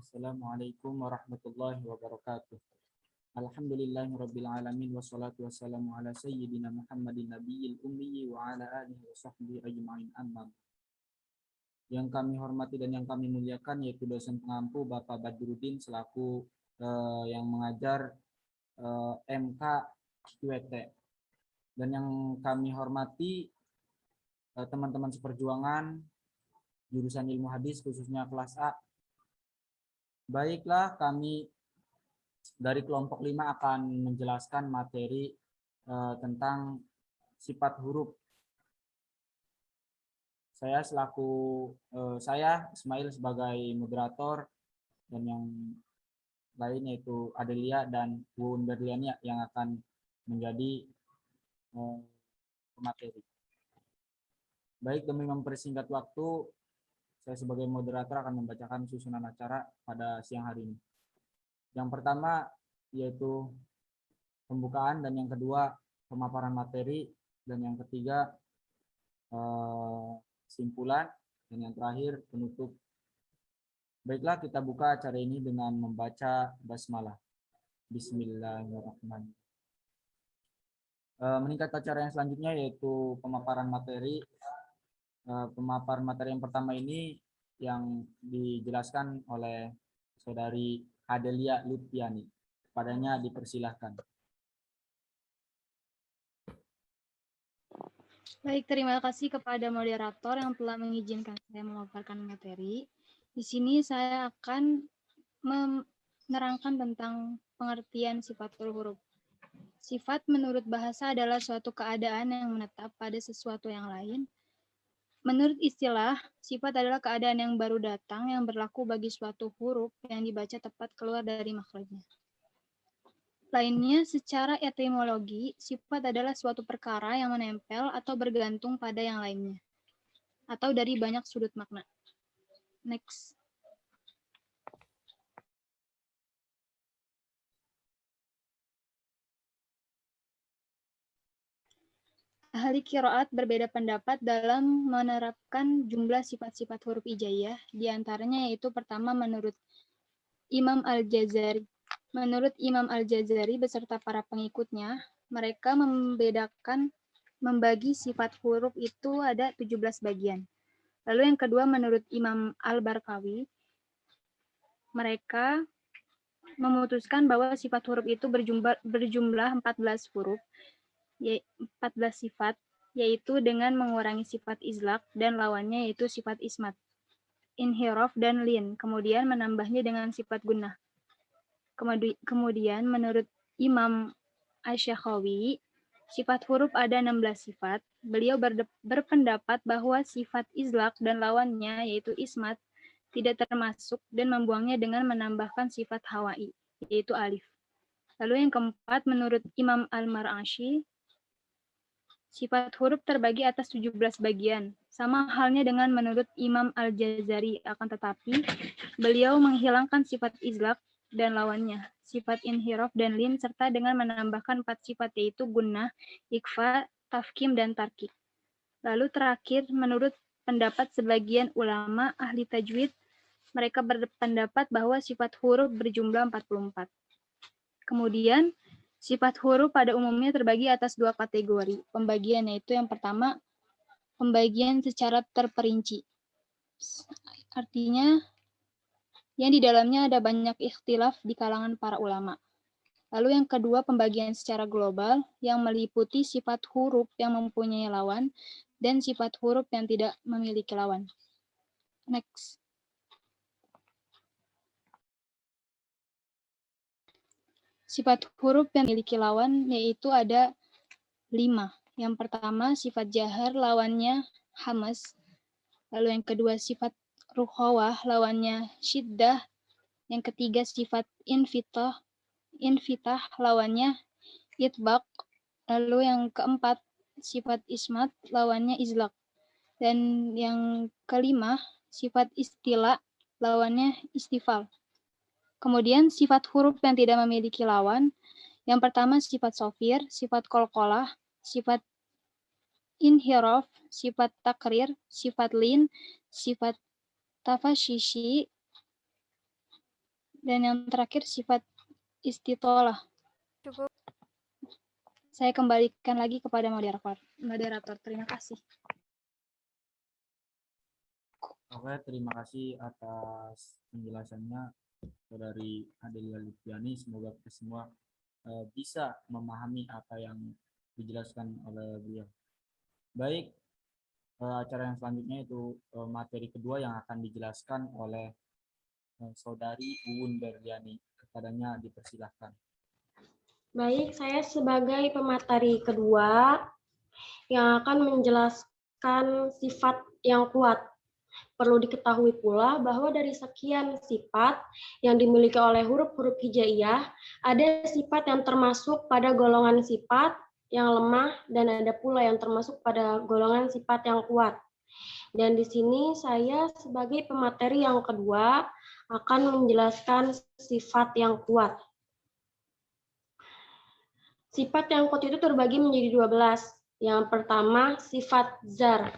Assalamualaikum warahmatullahi wabarakatuh. Alhamdulillahirabbil alamin wassalatu wassalamu ala sayyidina Muhammadin nabiyil ummi wa ala alihi wa sahbihi ajma'in amma. Yang kami hormati dan yang kami muliakan yaitu dosen pengampu Bapak Badrudin selaku yang mengajar MK QT, dan yang kami hormati teman-teman seperjuangan jurusan ilmu hadis khususnya kelas A. Baiklah, kami dari kelompok 5 akan menjelaskan materi tentang sifat huruf. Saya Ismail sebagai moderator, dan yang lain yaitu Adelia dan Wun Berliania yang akan menjadi materi. Baik, demi mempersingkat waktu, saya sebagai moderator akan membacakan susunan acara pada siang hari ini. Yang pertama yaitu pembukaan, dan yang kedua pemaparan materi, dan yang ketiga kesimpulan, dan yang terakhir penutup. Baiklah, kita buka acara ini dengan membaca basmalah. Bismillahirrahmanirrahim. Meningkat acara yang selanjutnya yaitu pemaparan materi. Pemaparan materi yang pertama ini yang dijelaskan oleh saudari Adelia Lutfiani. Padanya dipersilahkan. Baik, terima kasih kepada moderator yang telah mengizinkan saya memaparkan materi. Di sini saya akan menerangkan tentang pengertian sifat huruf. Sifat menurut bahasa adalah suatu keadaan yang menetap pada sesuatu yang lain. Menurut istilah, sifat adalah keadaan yang baru datang yang berlaku bagi suatu huruf yang dibaca tepat keluar dari makhrajnya. Lainnya, secara etimologi, sifat adalah suatu perkara yang menempel atau bergantung pada yang lainnya, atau dari banyak sudut makna. Next. Ahli qiraat berbeda pendapat dalam menerapkan jumlah sifat-sifat huruf hijaiyah, di antaranya yaitu pertama menurut Imam Al-Jazari. Menurut Imam Al-Jazari beserta para pengikutnya, mereka membagi sifat huruf itu ada 17 bagian. Lalu yang kedua menurut Imam Al-Barkawi, mereka memutuskan bahwa sifat huruf itu berjumlah 14 huruf, 14 sifat, yaitu dengan mengurangi sifat izlaq dan lawannya yaitu sifat ismat, inhiraf dan lin, kemudian menambahnya dengan sifat gunnah. Kemudian menurut Imam Asy-Syakhawi, sifat huruf ada 16 sifat. Beliau berpendapat bahwa sifat izlaq dan lawannya yaitu ismat tidak termasuk dan membuangnya dengan menambahkan sifat hawai yaitu alif. Lalu yang keempat menurut Imam Al-Mar'ashi, sifat huruf terbagi atas 17 bagian. Sama halnya dengan menurut Imam Al-Jazari, akan tetapi beliau menghilangkan sifat izlaq dan lawannya, sifat inhiraf dan lin, serta dengan menambahkan 4 sifat yaitu gunnah, ikfa, tafkim, dan tarkik. Lalu terakhir, menurut pendapat sebagian ulama ahli tajwid, mereka berpendapat bahwa sifat huruf berjumlah 44. Kemudian, sifat huruf pada umumnya terbagi atas 2 kategori. Pembagian yaitu yang pertama, pembagian secara terperinci. Artinya, yang di dalamnya ada banyak ikhtilaf di kalangan para ulama. Lalu yang kedua, pembagian secara global yang meliputi sifat huruf yang mempunyai lawan dan sifat huruf yang tidak memiliki lawan. Next. Sifat huruf yang memiliki lawan yaitu ada 5. Yang pertama, sifat jahar lawannya hamas. Lalu yang kedua, sifat rukhawah lawannya syiddah. Yang ketiga, sifat infitah lawannya itbaq. Lalu yang keempat, sifat ismat lawannya izlaq. Dan yang kelima, sifat istila lawannya istifal. Kemudian sifat huruf yang tidak memiliki lawan, yang pertama sifat sofir, sifat qalqalah, sifat inhiraf, sifat takrir, sifat lin, sifat tafashishi, Dan yang terakhir sifat istitolah. Cukup. Saya kembalikan lagi kepada moderator. Terima kasih. Oke, terima kasih atas penjelasannya dari Adelia Lutfiani. Semoga kita semua bisa memahami apa yang dijelaskan oleh beliau. Baik, acara yang selanjutnya itu materi kedua yang akan dijelaskan oleh Saudari Uun Berliani. Kepadanya dipersilahkan. Baik, saya sebagai pemateri kedua yang akan menjelaskan sifat yang kuat. Perlu diketahui pula bahwa dari sekian sifat yang dimiliki oleh huruf-huruf hijaiyah, ada sifat yang termasuk pada golongan sifat yang lemah dan ada pula yang termasuk pada golongan sifat yang kuat. Dan di sini saya sebagai pemateri yang kedua akan menjelaskan sifat yang kuat. Sifat yang kuat itu terbagi menjadi 12. Yang pertama, sifat jar.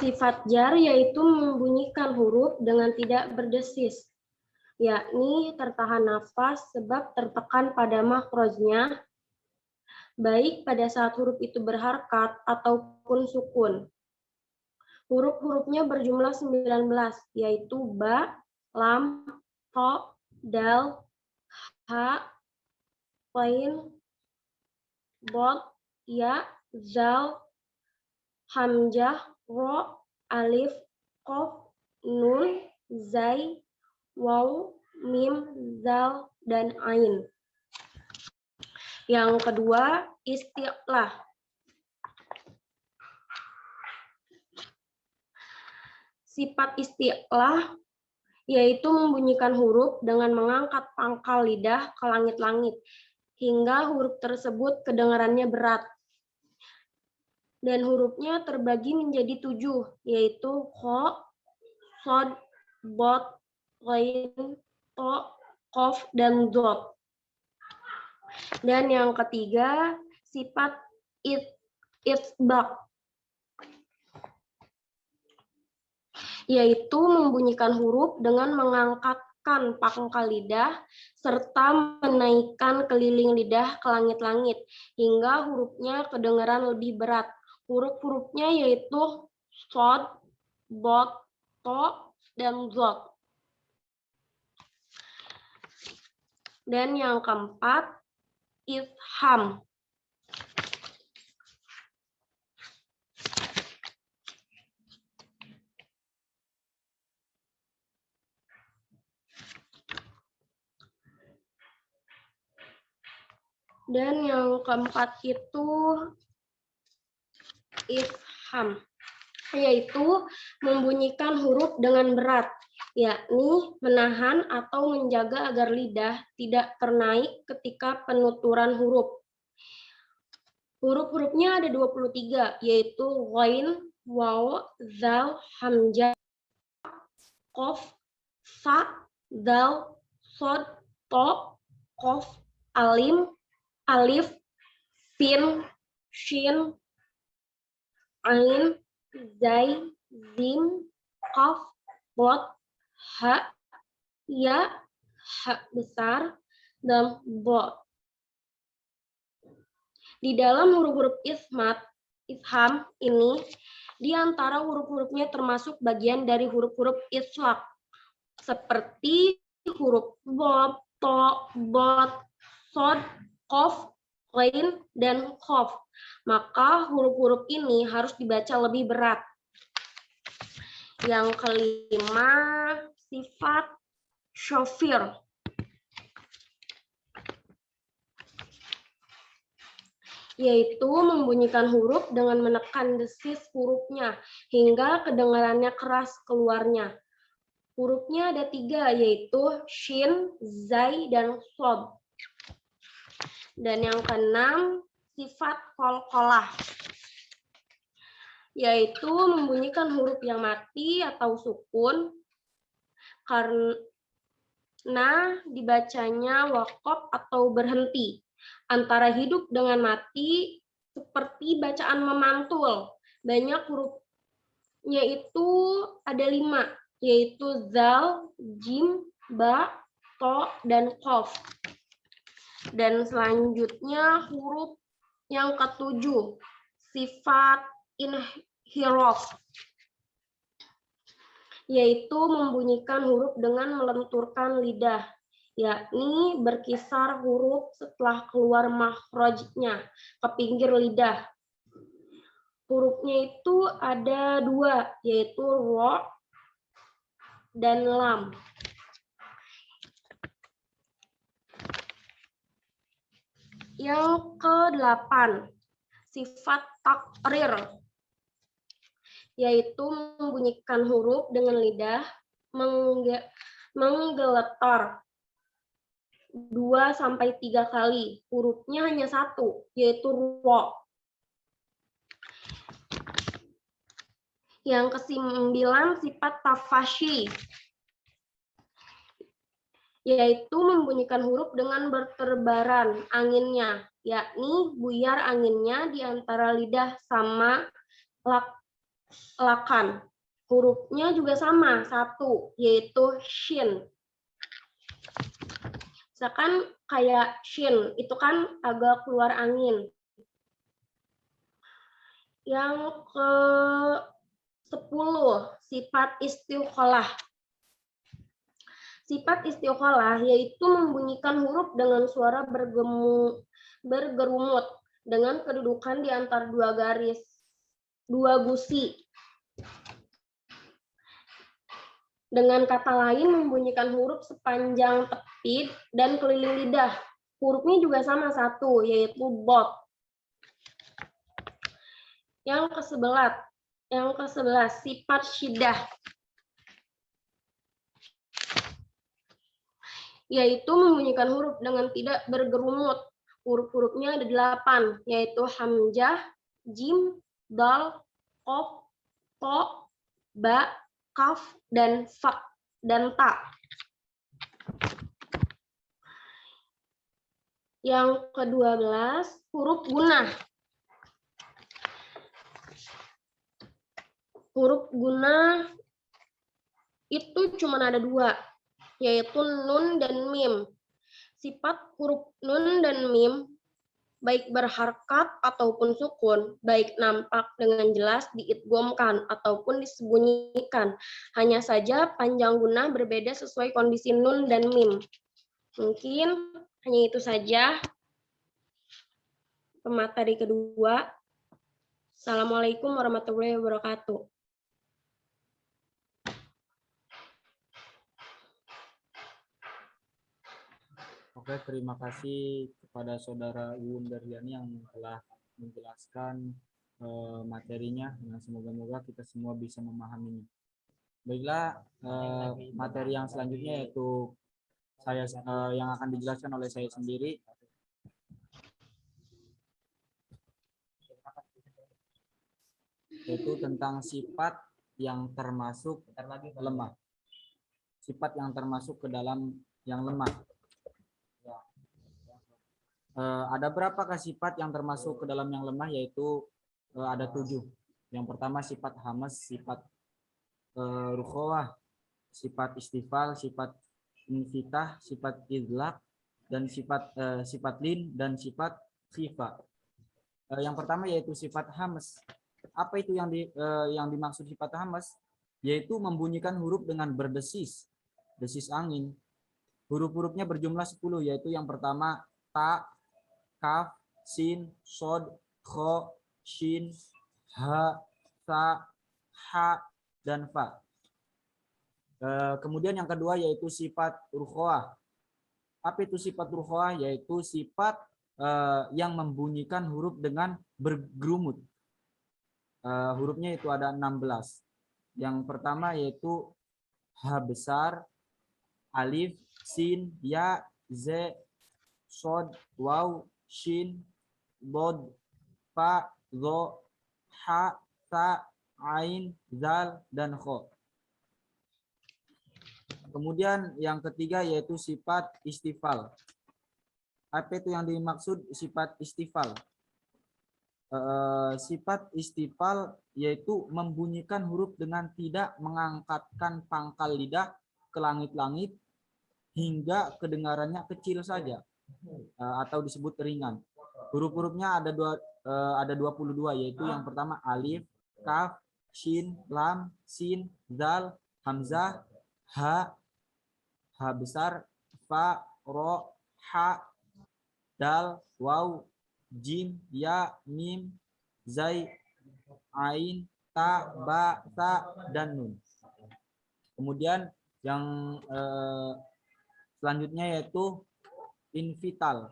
Sifat jar yaitu membunyikan huruf dengan tidak berdesis, yakni tertahan nafas sebab tertekan pada makhrajnya, baik pada saat huruf itu berharkat ataupun sukun. Huruf-hurufnya berjumlah 19, yaitu ba, lam, to, dal, ha, qain, bod, ya, zal, hamzah, ro, alif, qaf, nun, zai, waw, mim, zal, dan ain. Yang kedua, isti'lah. Sifat isti'lah yaitu membunyikan huruf dengan mengangkat pangkal lidah ke langit-langit hingga huruf tersebut kedengarannya berat. Dan hurufnya terbagi menjadi 7, yaitu kha, shad, bod, ghain, to, qaf, dan dhad. Dan yang ketiga, sifat itsbaq, yaitu membunyikan huruf dengan mengangkatkan pangkal lidah serta menaikkan keliling lidah ke langit-langit hingga hurufnya kedengaran lebih berat. Huruf-hurufnya yaitu shad, bod, to, dan dhad. Dan yang keempat, ifham. Dan yang keempat itu ifham, yaitu membunyikan huruf dengan berat, yakni menahan atau menjaga agar lidah tidak ternaik ketika penuturan huruf. Huruf-hurufnya ada 23, yaitu ghain, waw, zal, hamzah, qaf, sa, dal, shad, to, qaf, alif, sin, shin, ain, zai, zim, qaf, bod, ha, ya, ha besar, dan bo. Di dalam huruf-huruf ifham ini, di antara huruf-hurufnya termasuk bagian dari huruf-huruf itlaq, seperti huruf bob, to, bot, sod, qaf, ghain, dan qaf. Maka huruf-huruf ini harus dibaca lebih berat. Yang kelima, sifat syofir, yaitu membunyikan huruf dengan menekan desis hurufnya hingga kedengarannya keras keluarnya. Hurufnya ada 3, yaitu shin, zai, dan shad. Dan yang keenam, sifat qalqalah, yaitu membunyikan huruf yang mati atau sukun karena dibacanya waqaf atau berhenti antara hidup dengan mati, seperti bacaan memantul. Banyak hurufnya itu ada 5, yaitu zal, jim, ba, to, dan qaf. Dan selanjutnya huruf yang ketujuh, sifat inhiraf, yaitu membunyikan huruf dengan melenturkan lidah, yakni berkisar huruf setelah keluar makhrajnya ke pinggir lidah. Hurufnya itu ada dua, yaitu ro dan lam. Yang ke-8, sifat takrir, yaitu membunyikan huruf dengan lidah menggeletar 2-3 kali. Hurufnya hanya satu, yaitu ro. Yang ke-9, sifat tafashi, yaitu membunyikan huruf dengan berterbaran anginnya, yakni buyar anginnya di antara lidah sama lakan. Hurufnya juga sama, satu, yaitu shin. Misalkan kayak shin, itu kan agak keluar angin. Yang ke-10, sifat istiqolah. Sifat istiqolah yaitu membunyikan huruf dengan suara bergerumut dengan kedudukan di antara dua gusi. Dengan kata lain, membunyikan huruf sepanjang tepi dan keliling lidah. Hurufnya juga sama, satu, yaitu bot. Yang ke-11, sifat syiddah, yaitu membunyikan huruf dengan tidak bergerumut. Huruf-hurufnya ada 8, yaitu hamzah, jim, dal, qaf, to, ba, kaf, dan fa, dan ta. Yang ke-12, huruf gunnah. Huruf gunnah itu cuma ada 2, yaitu nun dan mim. Sifat huruf nun dan mim, baik berharkat ataupun sukun, baik nampak dengan jelas diidghamkan ataupun disembunyikan. Hanya saja panjang gunnah berbeda sesuai kondisi nun dan mim. Mungkin hanya itu saja pemateri kedua. Assalamualaikum warahmatullahi wabarakatuh. Oke, terima kasih kepada Saudara Uwun Daryani yang telah menjelaskan materinya. Nah, semoga-moga kita semua bisa memahaminya. Baiklah, materi yang selanjutnya yaitu yang akan dijelaskan oleh saya sendiri. Yaitu tentang sifat yang termasuk lemah. Sifat yang termasuk ke dalam yang lemah. Ada berapakah sifat yang termasuk ke dalam yang lemah, yaitu ada 7. Yang pertama sifat hamas, sifat rukhawah, sifat istifal, sifat infitah, sifat idlaq, dan sifat lin, dan sifat khifa. Yang pertama yaitu sifat hamas. Apa itu yang dimaksud sifat hamas? Yaitu membunyikan huruf dengan berdesis, desis angin. Huruf-hurufnya berjumlah 10, yaitu yang pertama ta, kaf, sin, sod, kho, shin, ha, sa, ha, dan fa. Kemudian yang kedua yaitu sifat rukhawah. Apa itu sifat rukhawah? Yaitu sifat yang membunyikan huruf dengan bergerumut. Hurufnya itu ada 16. Yang pertama yaitu ha besar, alif, sin, ya, ze, sod, waw, shin, bod, fa, zo, ha, ta, ain, zal, dan kho. Kemudian yang ketiga yaitu sifat istifal. Apa itu yang dimaksud sifat istifal? Sifat istifal yaitu membunyikan huruf dengan tidak mengangkatkan pangkal lidah ke langit-langit hingga kedengarannya kecil saja, atau disebut ringan. Huruf-hurufnya ada 22, yaitu yang pertama alif, kaf, shin, lam, sin, dal, hamzah, ha, ha besar, fa, ro, ha, dal, waw, jim, ya, mim, zai, ain, ta, ba, ta, dan nun. Kemudian yang selanjutnya yaitu invital.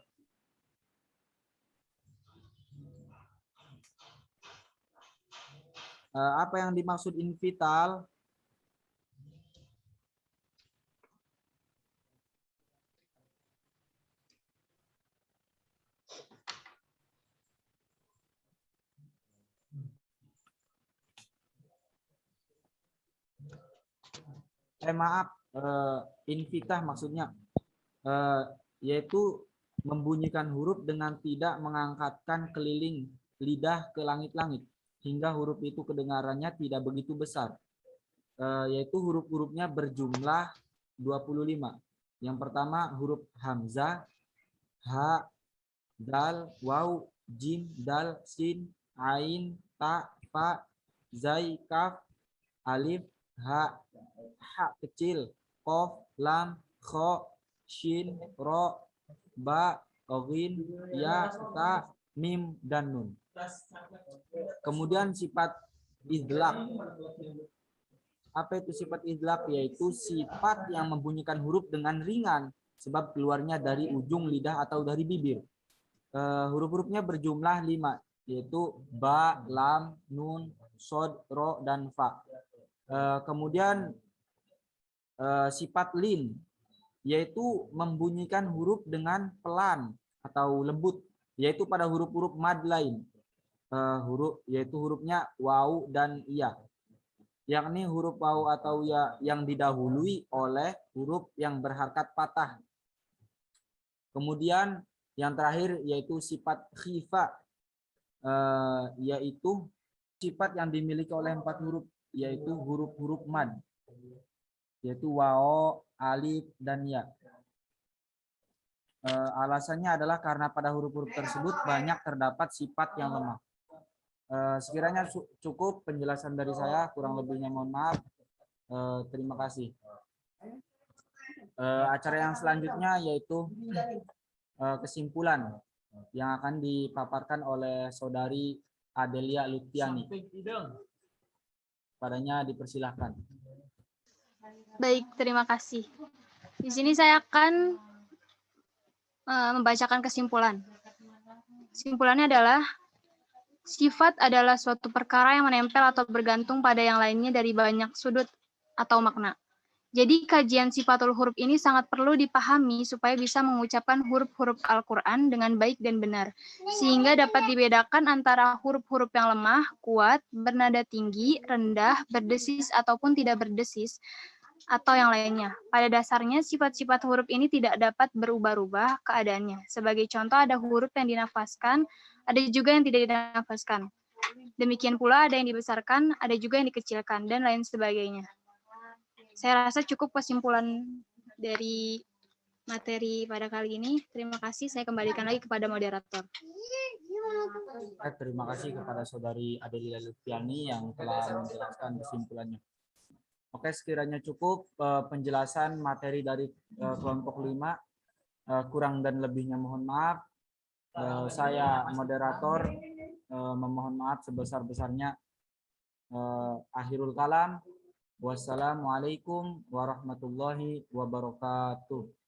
Apa yang dimaksud invital? Maaf, invitah maksudnya yaitu membunyikan huruf dengan tidak mengangkatkan keliling lidah ke langit-langit hingga huruf itu kedengarannya tidak begitu besar, yaitu huruf-hurufnya berjumlah 25. Yang pertama huruf hamzah, ha, dal, waw, jim, dal, sin, ain, ta, fa, zai, kaf, alif, ha, ha kecil, qaf, lam, kha, shin, ro, ba, ghin, ya, ta, mim, dan nun. Kemudian sifat idlaq. Apa itu sifat idlaq? Yaitu sifat yang membunyikan huruf dengan ringan sebab keluarnya dari ujung lidah atau dari bibir. Huruf-hurufnya berjumlah 5, yaitu ba, lam, nun, sod, ro, dan fa. Kemudian sifat lin, yaitu membunyikan huruf dengan pelan atau lembut, yaitu pada huruf-huruf mad lain, yaitu hurufnya waw dan ya, yakni huruf waw atau ya yang didahului oleh huruf yang berharkat patah. Kemudian yang terakhir yaitu sifat khifa, yaitu sifat yang dimiliki oleh 4 huruf, yaitu huruf-huruf mad, yaitu waw, alif, dan ya. Alasannya adalah karena pada huruf-huruf tersebut banyak terdapat sifat yang lemah. Sekiranya cukup penjelasan dari saya, kurang lebihnya mohon maaf. Terima kasih. Acara yang selanjutnya yaitu kesimpulan yang akan dipaparkan oleh saudari Adelia Lutfiani. Padanya dipersilahkan. Baik, terima kasih. Di sini saya akan membacakan kesimpulan. Kesimpulannya adalah sifat adalah suatu perkara yang menempel atau bergantung pada yang lainnya dari banyak sudut atau makna. Jadi kajian sifatul huruf ini sangat perlu dipahami supaya bisa mengucapkan huruf-huruf Al-Quran dengan baik dan benar, sehingga dapat dibedakan antara huruf-huruf yang lemah, kuat, bernada tinggi, rendah, berdesis ataupun tidak berdesis, atau yang lainnya. Pada dasarnya, sifat-sifat huruf ini tidak dapat berubah-ubah keadaannya. Sebagai contoh, ada huruf yang dinafaskan, ada juga yang tidak dinafaskan. Demikian pula ada yang dibesarkan, ada juga yang dikecilkan, dan lain sebagainya. Saya rasa cukup kesimpulan dari materi pada kali ini. Terima kasih, saya kembalikan lagi kepada moderator. Terima kasih kepada saudari Adelia Lutfiani yang telah menjelaskan kesimpulannya. Oke, sekiranya cukup penjelasan materi dari kelompok 5. Kurang dan lebihnya mohon maaf. Saya moderator memohon maaf sebesar-besarnya. Akhirul kalam. Wassalamualaikum warahmatullahi wabarakatuh.